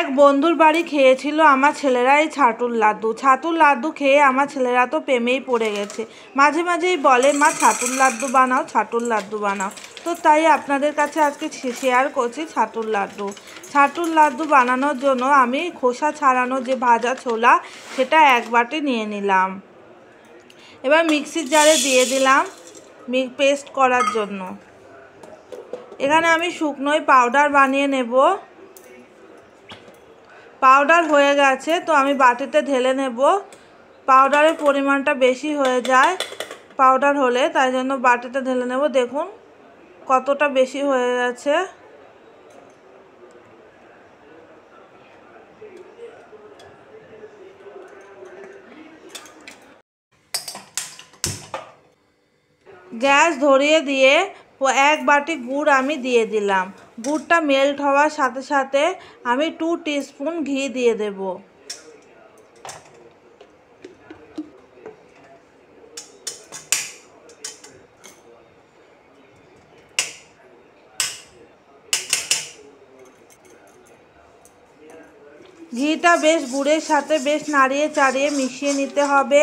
এক বন্ধুর বাড়ি খেয়েছিল আমার ছেলেরা এই ছাতুর লাড্ডু খেয়ে আমার ছেলেরা তো প্রেমেই পড়ে গেছে। মাঝে মাঝেই বলে, মা ছাতুর লাড্ডু বানাও। তো তাই আপনাদের কাছে আজকে শেয়ার করছি ছাতুর লাড্ডু বানানোর জন্য আমি খোসা ছাড়ানো যে ভাজা ছোলা সেটা 1 বাটি নিয়ে নিলাম। এবার মিক্সির জারে দিয়ে দিলাম পেস্ট করার জন্য। এখানে আমি শুকনোই পাউডার বানিয়ে নেব। পাউডার হয়ে গেছে, তো আমি বাটিতে ঢেলে নেব। পাউডারের পরিমাণটা বেশি হয়ে যায় পাউডার হলে, তাই জন্য বাটিতে ঢেলে নেব। দেখুন কতটা বেশি হয়ে গেছে। গ্যাস ধরিয়ে দিয়ে 1 বাটি গুড় আমি দিয়ে দিলাম। গুড়টা মেল্ট হওয়ার সাথে সাথে আমি 2 টিস্পুন ঘি দিয়ে দেব। ঘিটা বেশ গুড়ের সাথে বেশ নাড়িয়ে চাড়িয়ে মিশিয়ে নিতে হবে।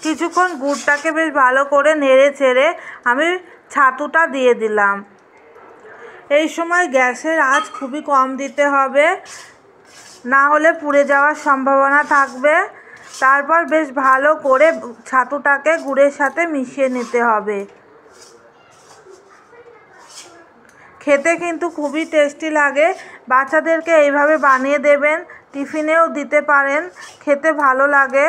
কিছুক্ষণ গুড়টাকে বেশ ভালো করে নেড়ে চেড়ে আমি ছাতুটা দিয়ে দিলাম। এই সময় গ্যাসের আঁচ খুবই কম দিতে হবে, না হলে পুড়ে যাওয়ার সম্ভাবনা থাকবে। তারপর বেশ ভালো করে ছাতুটাকে গুড়ের সাথে মিশিয়ে নিতে হবে। খেতে কিন্তু খুবই টেস্টি লাগে। বাচ্চাদেরকে এইভাবে বানিয়ে দেবেন, টিফিনেও দিতে পারেন, খেতে ভালো লাগে।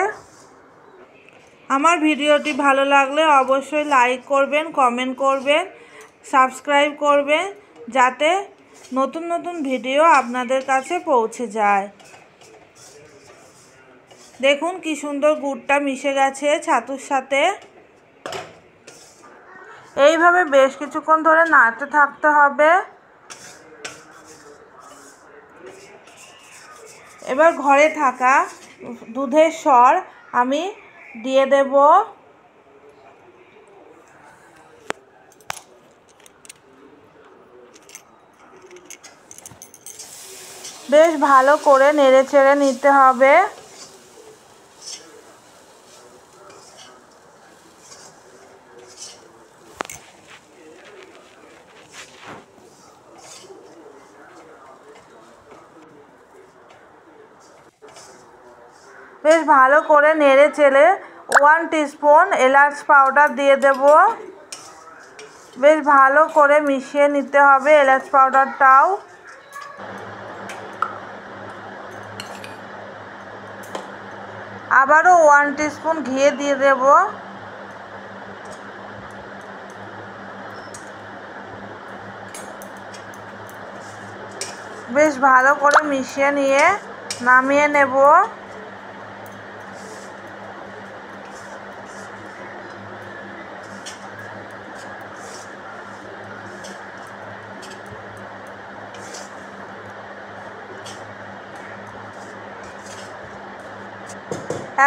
আমার ভিডিওটি ভালো লাগলে অবশ্যই লাইক করবেন, কমেন্ট করবেন, সাবস্ক্রাইব করবেন, যাতে নতুন নতুন ভিডিও আপনাদের কাছে পৌঁছে যায়। দেখুন কি সুন্দর গুড়টা মিশে গেছে ছাতুর সাথে। এইভাবে বেশ কিছুক্ষণ ধরে নাড়তে থাকতে হবে। এবার ঘরে থাকা দুধের সর আমি দিয়ে দেব। বেশ ভালো করে নেড়ে চেড়ে নিতে হবে। বেশ ভালো করে নেড়ে চেড়ে 1 টিস্পুন এলাচ পাউডার দিয়ে দেব। বেশ ভালো করে মিশিয়ে নিতে হবে এলাচ পাউডারটাও। আবারও 1 টিস্পুন ঘি দিয়ে দেব। বেশ ভালো করে মিশিয়ে নিয়ে নামিয়ে নেব।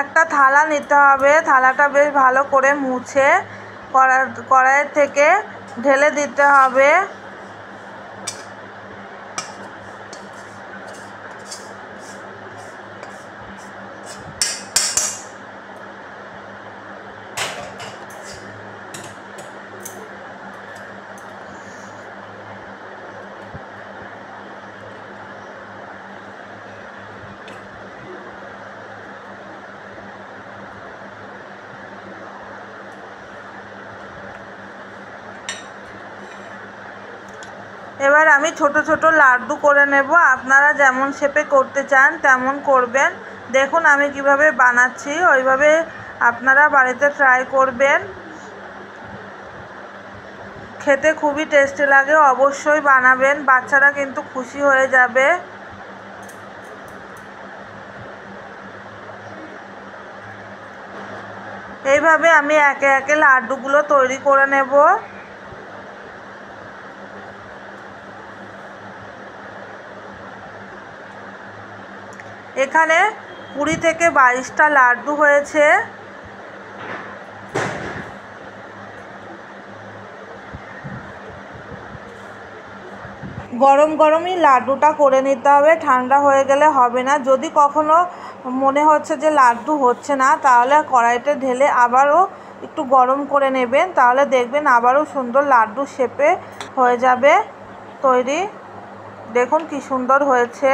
একটা থালা নিতে হবে। থালাটা বেশ ভালো করে মুছে কড়াইয়ের থেকে ঢেলে দিতে হবে। এবার আমি ছোট ছোট লাড্ডু করে নেব। আপনারা যেমন শেপে করতে চান তেমন করবেন। দেখুন আমি কিভাবে বানাচ্ছি, ওইভাবে আপনারা বাড়িতে ট্রাই করবেন। খেতে খুবই টেস্টি লাগে, অবশ্যই বানাবেন, বাচ্চারা কিন্তু খুশি হয়ে যাবে। এইভাবে আমি একে একে লাড্ডুগুলো তৈরি করে নেব। এখানে 20 থেকে 22টা লাড্ডু হয়েছে। গরম গরমই লাড্ডুটা করে নিতে হবে, ঠান্ডা হয়ে গেলে হবে না। যদি কখনো মনে হচ্ছে যে লাড্ডু হচ্ছে না, তাহলে কড়াইতে ঢেলে আবারও একটু গরম করে নেবেন, তাহলে দেখবেন আবারও সুন্দর লাড্ডু শেপে হয়ে যাবে তৈরি। দেখুন কি সুন্দর হয়েছে।